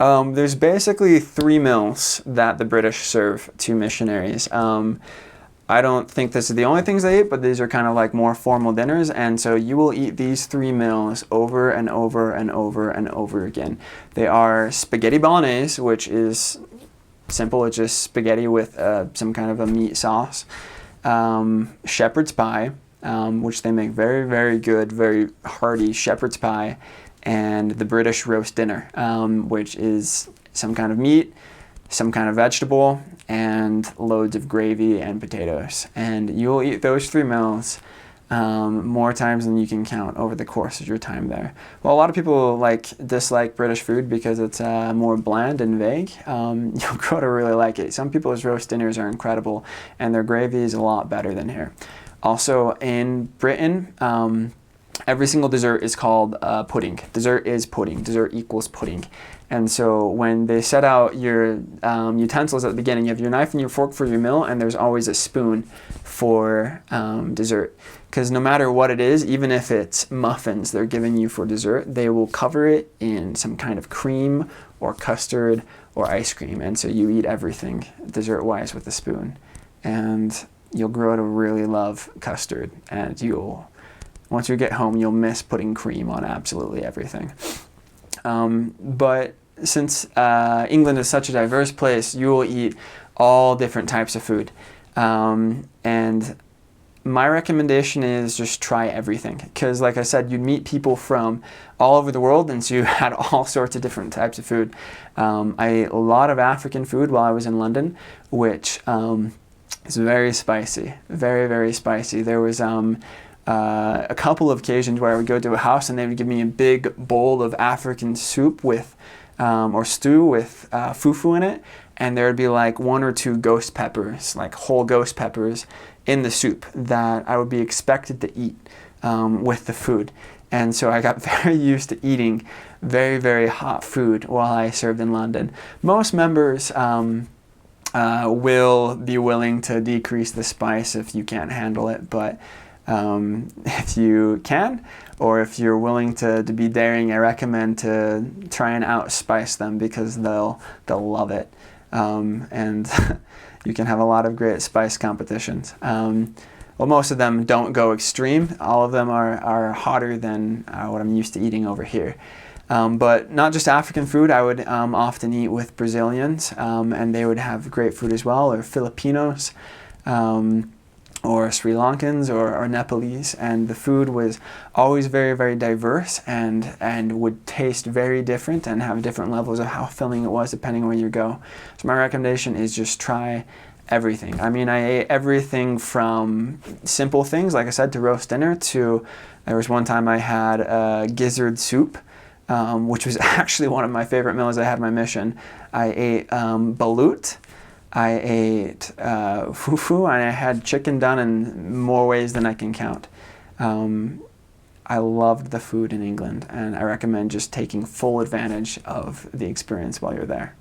There's basically 3 meals that the British serve to missionaries. I don't think this is the only things they eat, but these are kind of like more formal dinners. And so you will eat these 3 meals over and over and over and over again. They are spaghetti bolognese, which is simple. It's just spaghetti with some kind of a meat sauce. Shepherd's pie, which they make very, very good, very hearty shepherd's pie. And the British roast dinner, which is some kind of meat, some kind of vegetable, and loads of gravy and potatoes. And you'll eat those 3 meals more times than you can count over the course of your time there. Well, a lot of people dislike British food because it's more bland and vague. You'll grow to really like it. Some people's roast dinners are incredible, and their gravy is a lot better than here. Also, in Britain, every single dessert is called pudding. Dessert is pudding. Dessert equals pudding. And so when they set out your utensils at the beginning, you have your knife and your fork for your meal, and there's always a spoon for dessert. Because no matter what it is, even if it's muffins they're giving you for dessert, they will cover it in some kind of cream or custard or ice cream. And so you eat everything dessert-wise with a spoon. And you'll grow to really love custard, and once you get home, you'll miss putting cream on absolutely everything. But since England is such a diverse place, you will eat all different types of food. And my recommendation is just try everything. Because like I said, you'd meet people from all over the world, and so you had all sorts of different types of food. I ate a lot of African food while I was in London, which is very spicy, very, very spicy. There was a couple of occasions where I would go to a house and they would give me a big bowl of African soup with, or stew with fufu in it, and there would be like 1 or 2 ghost peppers, like whole ghost peppers in the soup that I would be expected to eat with the food. And so I got very used to eating very, very hot food while I served in London. Most members will be willing to decrease the spice if you can't handle it, but if you can, or if you're willing to be daring, I recommend to try and outspice them because they'll love it. And you can have a lot of great spice competitions. Well, most of them don't go extreme. All of them are hotter than what I'm used to eating over here. But not just African food, I would often eat with Brazilians, and they would have great food as well, or Filipinos, or Sri Lankans or Nepalese, and the food was always very, very diverse and would taste very different and have different levels of how filling it was depending on where you go. So my recommendation is just try everything. I mean, I ate everything from simple things, like I said, to roast dinner, to there was one time I had gizzard soup, which was actually one of my favorite meals I had in my mission. I ate balut. I ate fufu, and I had chicken done in more ways than I can count. I loved the food in England, and I recommend just taking full advantage of the experience while you're there.